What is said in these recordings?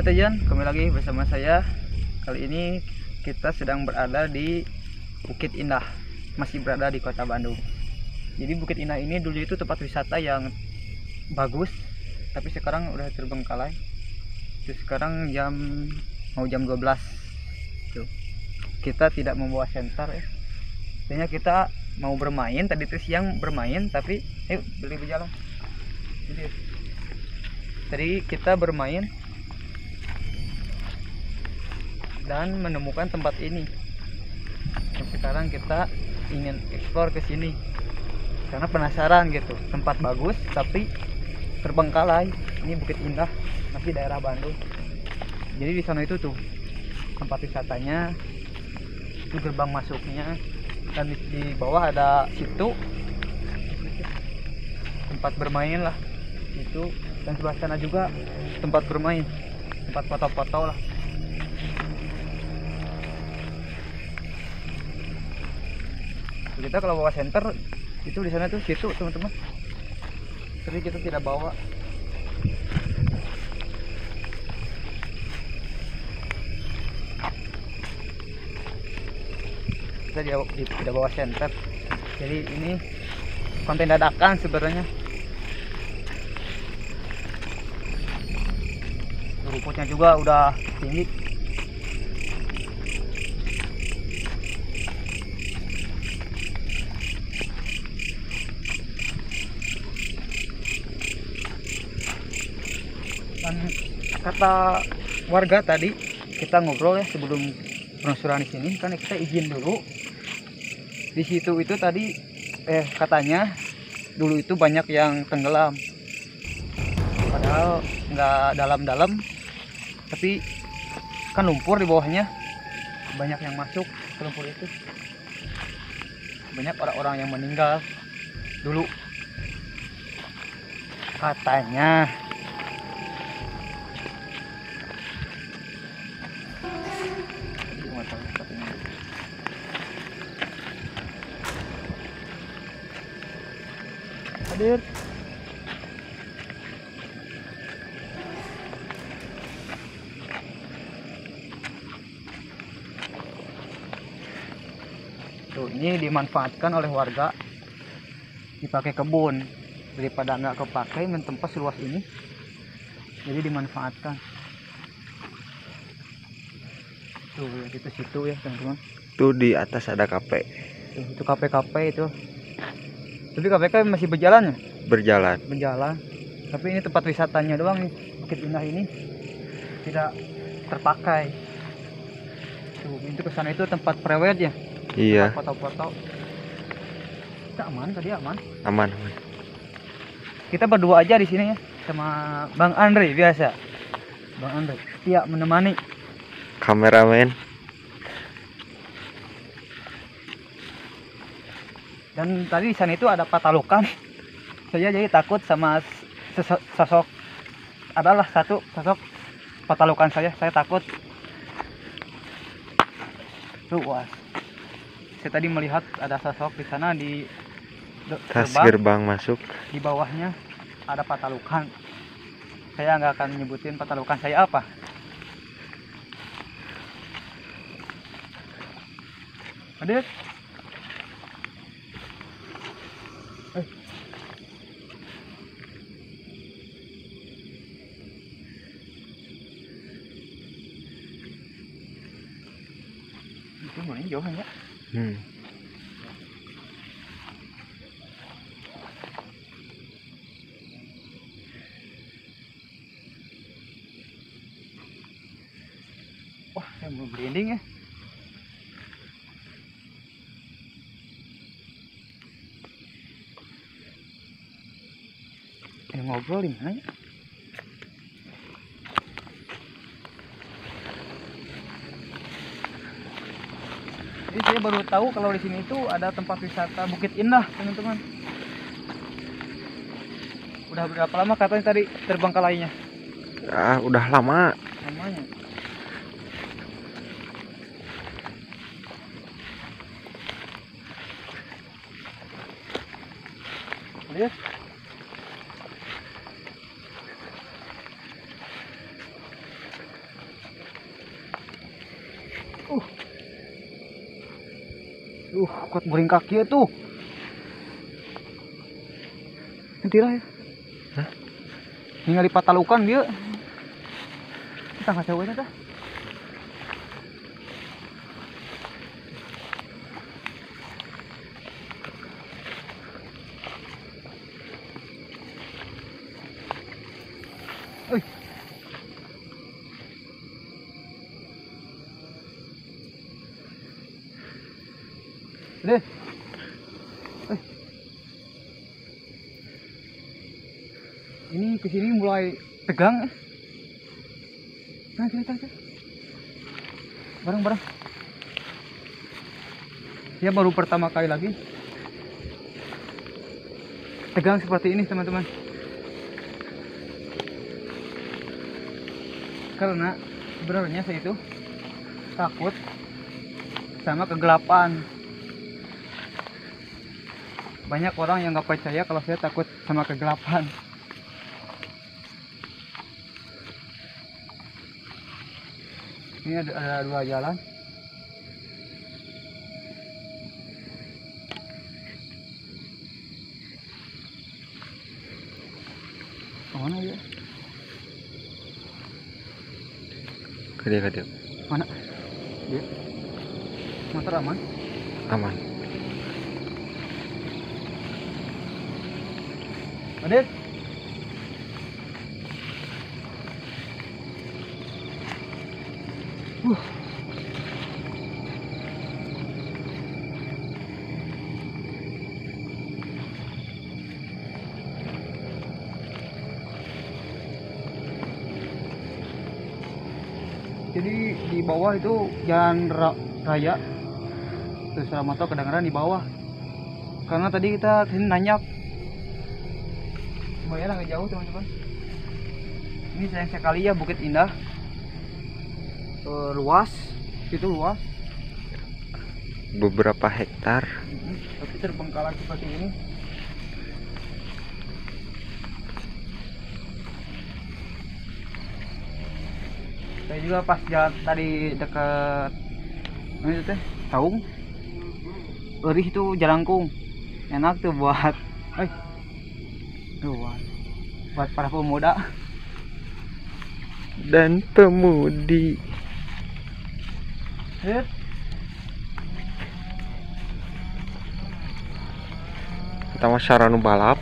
netizen, kembali lagi bersama saya. Kali ini kita sedang berada di Bukit Indah, masih berada di Kota Bandung. Jadi Bukit Indah ini dulu itu tempat wisata yang bagus, tapi sekarang udah terbengkalai. Terus sekarang mau jam 12. Tuh. Kita tidak membawa senter ya. Sebenarnya kita mau bermain, tadi tuh siang bermain, tapi ayo beli berjalan. Tadi kita bermain dan menemukan tempat ini. Dan sekarang kita ingin eksplor ke sini karena penasaran gitu. Tempat bagus tapi terbengkalai. Ini Bukit Indah, masih daerah Bandung. Jadi di sana itu tuh tempat wisatanya, itu gerbang masuknya, dan di bawah ada situ tempat bermain lah itu, dan sebelah sana juga tempat bermain, tempat foto-foto lah. Kita kalau bawa senter itu di sana tuh situ teman-teman, tapi kita tidak bawa. Kita tidak bawa senter, jadi ini konten dadakan sebenarnya. Rumputnya juga udah tinggi. Dan kata warga tadi, kita ngobrol ya sebelum penelusuran di sini, kan kita izin dulu. Di situ itu tadi katanya dulu itu banyak yang tenggelam, padahal nggak dalam-dalam, tapi kan lumpur di bawahnya, banyak yang masuk ke lumpur itu, banyak orang-orang yang meninggal dulu katanya. Hadir. Tuh, ini dimanfaatkan oleh warga, dipakai kebun daripada nggak kepakai mentempat seluas ini, jadi dimanfaatkan. Tuh itu situ ya teman-teman, Tuh di atas ada kafe. tuh, itu kafe-kafe itu, tapi kafe masih berjalan ya? Berjalan. Tapi ini tempat wisatanya doang nih. Bukit Indah ini tidak terpakai. Tuh, itu kesana itu tempat prewed ya. Iya. Foto-foto. Kita aman tadi, aman. Aman. Kita berdua aja di sini ya, sama Bang Andre biasa. Bang Andre setia menemani. Kameramen. Dan tadi di sana itu ada patalukan. Saya jadi takut sama sosok. Adalah satu sosok patalukan saya takut. Tuh, wah. Saya tadi melihat ada sosok di sana di Gerbang masuk. Di bawahnya ada patalukan. Saya nggak akan nyebutin patalukan saya apa. Hadir. Itu boleh jauh ya. Wah, saya mau branding ya. Ngobrol di mana ya? Jadi saya baru tahu kalau di sini itu ada tempat wisata Bukit Indah, teman-teman. Udah berapa lama katanya tadi terbengkalainya? Udah lama. Namanya. Lihat. Kuat boring kaki tuh. Nanti lah ya. Hah? Ini dipatalukan dia. Kita nggak coba dah. Oi. Deh. Ini kesini mulai tegang. Nah, kita. Bareng. Ya baru pertama kali lagi tegang seperti ini teman-teman. Karena sebenarnya saya itu takut sama kegelapan. Banyak orang yang nggak percaya kalau saya takut sama kegelapan. Ini ada dua jalan. Mana ya? Kadek. Mana? Dia. Motor aman? Aman. Adit. Jadi di bawah itu jalan raya, terus motor kedengeran di bawah. Karena tadi kita kesini nanyak, lumayan agak jauh teman-teman. Ini sayang sekali ya Bukit Indah, luas, itu luas. Beberapa hektar. Tapi terbengkalai seperti ini. Saya juga pas jalan tadi dekat ini itu teh Saung, Eurih itu Jalangkung, enak tuh buat buat para pemuda Dan pemudi. Kita mah saranu balap.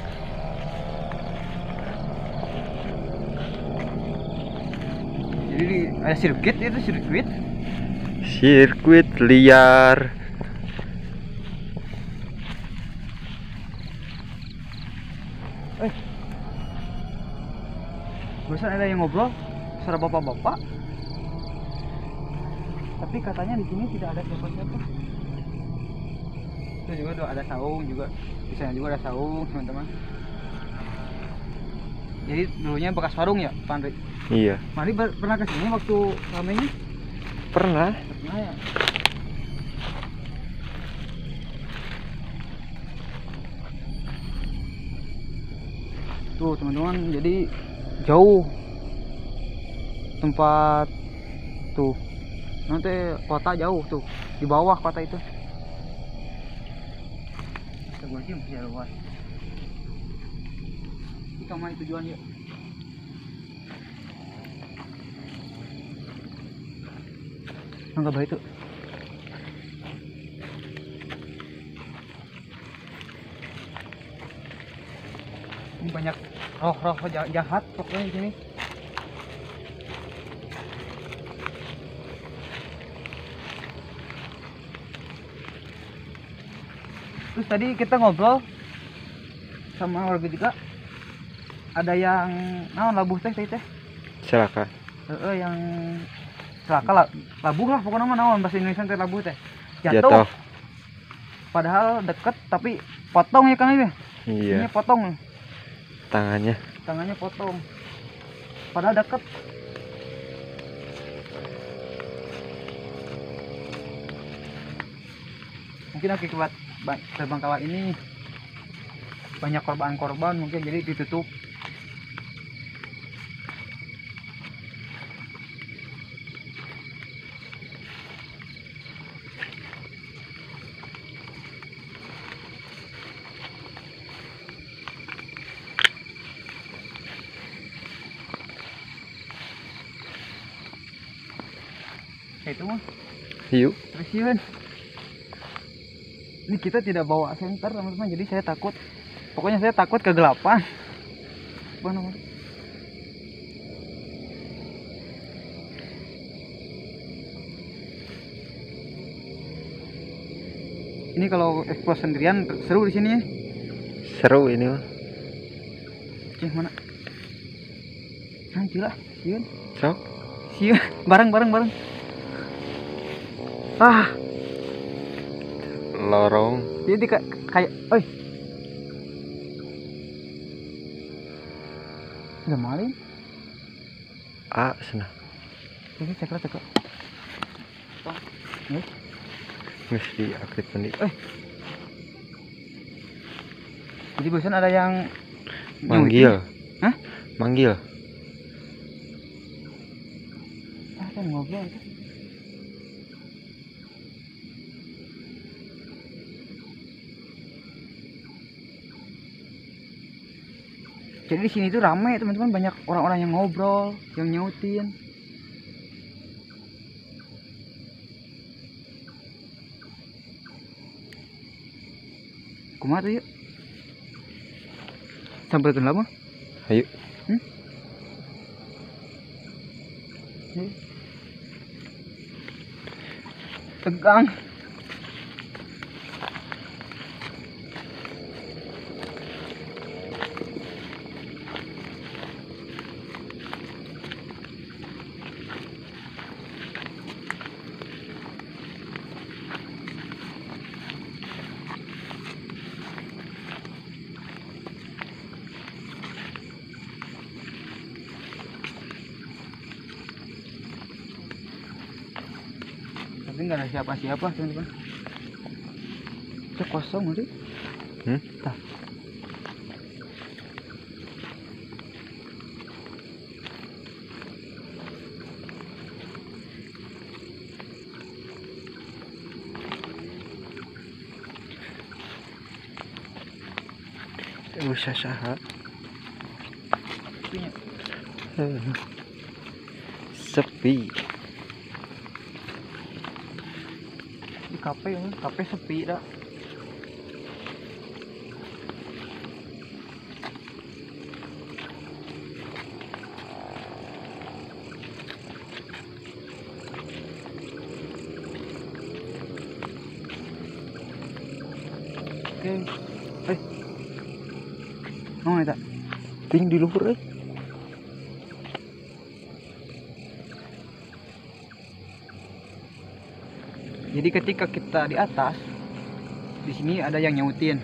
Jadi ada sirkuit, itu sirkuit. Sirkuit liar. Barusan ada yang ngobrol suara bapak-bapak. Tapi katanya di sini tidak ada siapa-siapa. Itu juga ada saung juga. Di sana juga ada saung, teman-teman. Jadi dulunya bekas warung ya, Pak Andri? Iya. Mari pernah ke sini waktu ramenya? Pernah. Pernah ya. Tuh teman-teman, jadi jauh tempat tuh. Nanti kota jauh tuh, di bawah kota itu. Coba sih masih luas. Kita main tujuan yuk. Enggak baik tuh. Ini banyak roh-roh jahat pokoknya di sini. Terus tadi kita ngobrol sama warga juga, ada yang labuh teh. Silakan. Yang celaka labuh lah pokoknya mah bahasa Indonesia teh labuh teh. Jatuh. Padahal deket tapi potong ya Kang ini. Iya. Ini potong. Tangannya potong. Padahal deket. Mungkin akibat terbengkalai ini banyak korban mungkin jadi ditutup. Kayak itu mah. Yuk. Terus yun. Ini kita tidak bawa senter teman-teman, jadi saya takut. Pokoknya saya takut kegelapan. Apa namanya? Ini kalau explore sendirian seru di sini ya. Seru ini mah. Cih mana? Anjir lah, siun. Sok. Siun, bareng. Ah, Lorong. jadi kayak, oi. Udah malin. Sana. Ini ceklah. Ya. Geus diaktif deui. Jadi barusan ada yang Manggil. Hah? Manggil. Kan ngobrol itu. Jadi di sini tuh ramai teman-teman, banyak orang-orang yang ngobrol, yang nyautin. Kumaha tuh yuk? Sampai ke lama? Ayo. Tegang. Tapi nggak ada siapa-siapa teman-teman. Itu kosong nanti. Tah. Usah saha. Sepinya. Sepi. Di kafe sepi dah. Oke. Oh, eta. Ting di luhur euy. Jadi ketika kita di atas, di sini ada yang nyautin,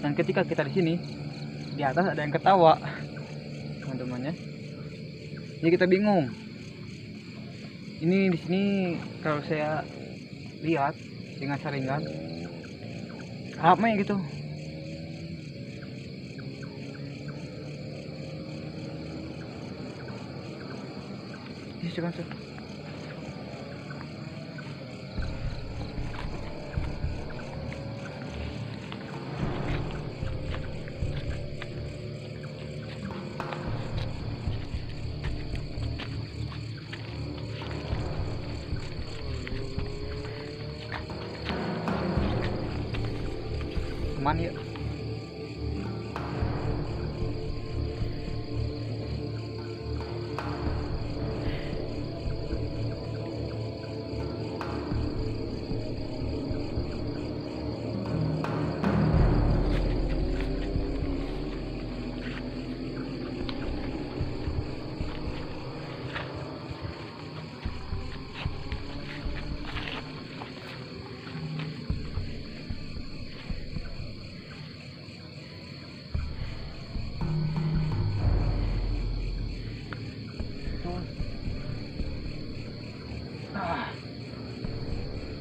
dan ketika kita di sini, di atas ada yang ketawa, teman-temannya. Jadi kita bingung. Ini di sini kalau saya lihat dengan saringan, ramai gitu. Ini cuman teman ya.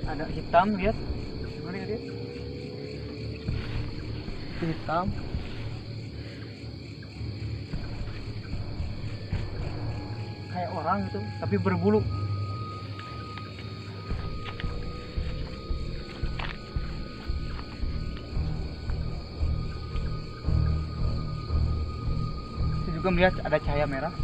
Ada hitam, lihat. Mari lihat. Itu hitam. Kayak orang gitu, tapi berbulu. Saya juga melihat ada cahaya merah.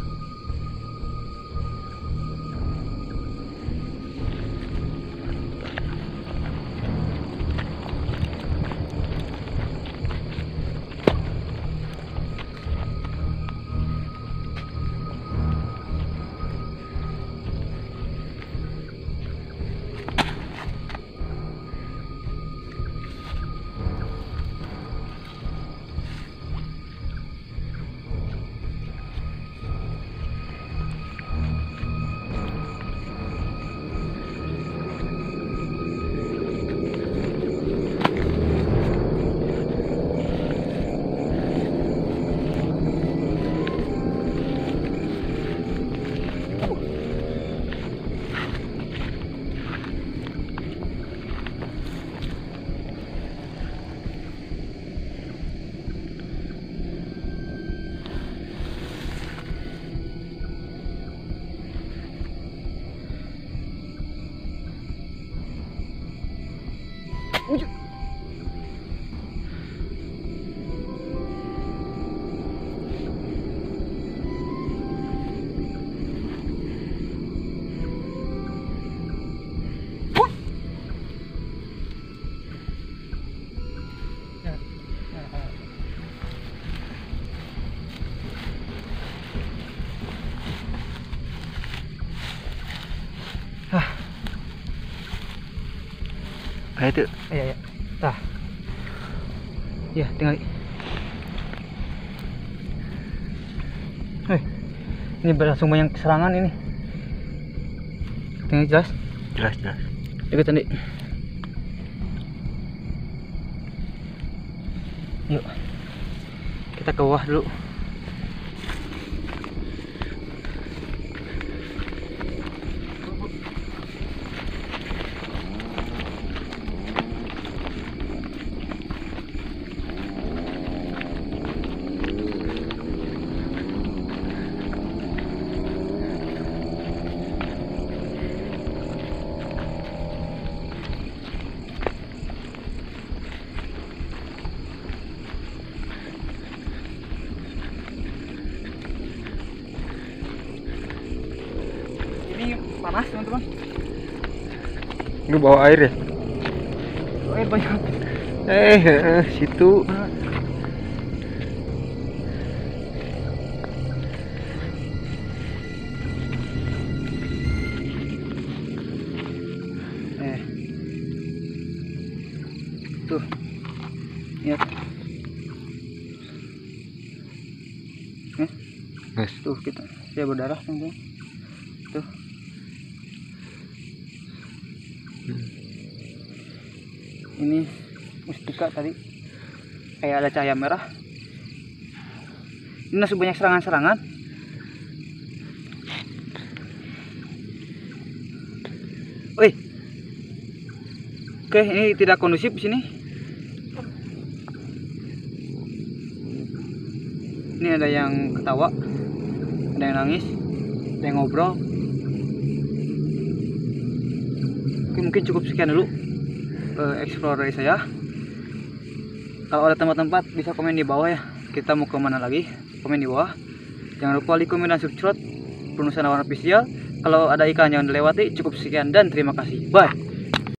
Ujuk. Ayo tuh. Iya. Tah. Ya, tinggal. Ini berlangsung banyak serangan ini. Tinggal jelas. Jelas. Ikut tadi. Yuk. Kita ke bawah dulu. Ini panas teman-teman. Lu bawa air ya? Air banyak. Situ. Tuh. Lihat. Guys, Tuh dia berdarah teman-teman. Tuh. Ini mustika tadi kayak ada cahaya merah. Ini masih banyak serangan-serangan. Wih. Oke, ini tidak kondusif di sini. Ini ada yang ketawa, ada yang nangis, ada yang ngobrol. Oke, mungkin cukup sekian dulu explore dari saya. Kalau ada tempat-tempat bisa komen di bawah ya. Kita mau kemana lagi? Komen di bawah. Jangan lupa like, komen, dan subscribe Penuh Sanawan Official. Kalau ada ikan jangan dilewati. Cukup sekian dan terima kasih. Bye.